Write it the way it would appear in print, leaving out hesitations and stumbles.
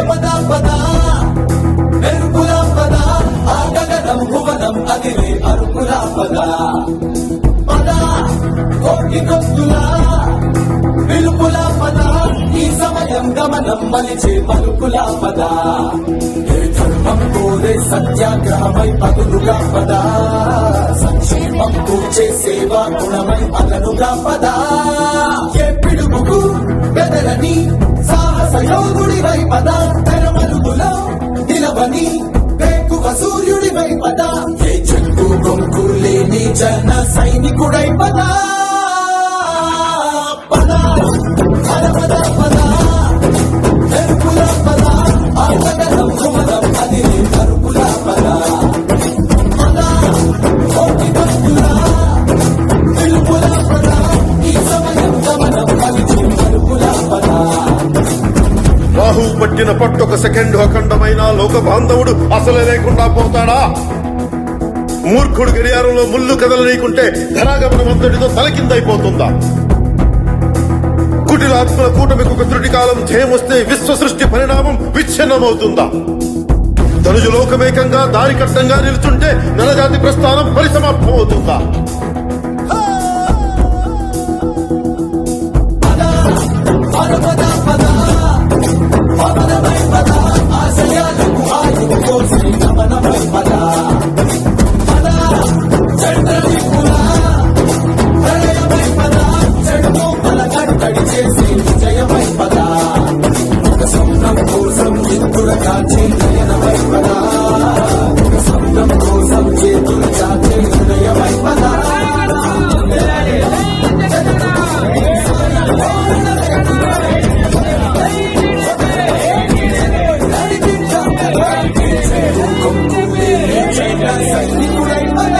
పద పద మెరుపుల పద ఆ గగనం భువనం అదిలే అరుపుల పద పద కోటి గొంతుల పిలుపుల పద ఈ సమయం గమనం మలిచే పలుకుల పద ఏ ధర్మం కోరే సత్యాగ్రహమై పదులుగా పద సంక్షేమం కూర్చే సేవా గుణమై అదనుగా పద ఏ పిడుగుకు బెదరని సాహస యోగుడివై పద తెరమలుగులో నిలవని వేకువ సూర్యుడివై పద ఏ చెక్కు కొంకు లేని జన సైనికుడై పద పద పద పద పద మెరుపుల పద ఆ గగనం భువనం అది కరుపుల పద పద కోటి భక్తుల పిలుపుల పద ఈ సమయం గమనం కలిసి కరుపుల పద రాహు పట్టిన పట్టొక సెకండ్ అఖండమైన లోక బాంధవుడు అసలే లేకుండా పోతాడా? మూర్ఖుడు గడియారంలో ముళ్ళు కదలనీకుంటే ధనాగమనం అంతటితో తలకిందైపోతుందా? కుటిలాత్మల కూటమికి ఒక త్రుటి కాలం ధ్యేయమొస్తే విశ్వ సృష్టి పరిణామం విచ్ఛిన్నమవుతుందా? ధనుజు లోకమేకంగా దారి కట్టంగా నిలుచుంటే నరజాతి ప్రస్థానం పరిసమాప్తమవుతుందా? ఆశయాలకు ఆయువు కోసి గమనమై పద పద చంద్రదిక్కుల ప్రళయమై పద చెడుతో పల కట్టడి చేసి విజయమై పద ఒక స్వప్నం కోసం ఎత్తుల కాచే నయనమై పద ఒక స్వప్నం కోసం చేతుల చాచే హృదయమై పద సైనికుడై పద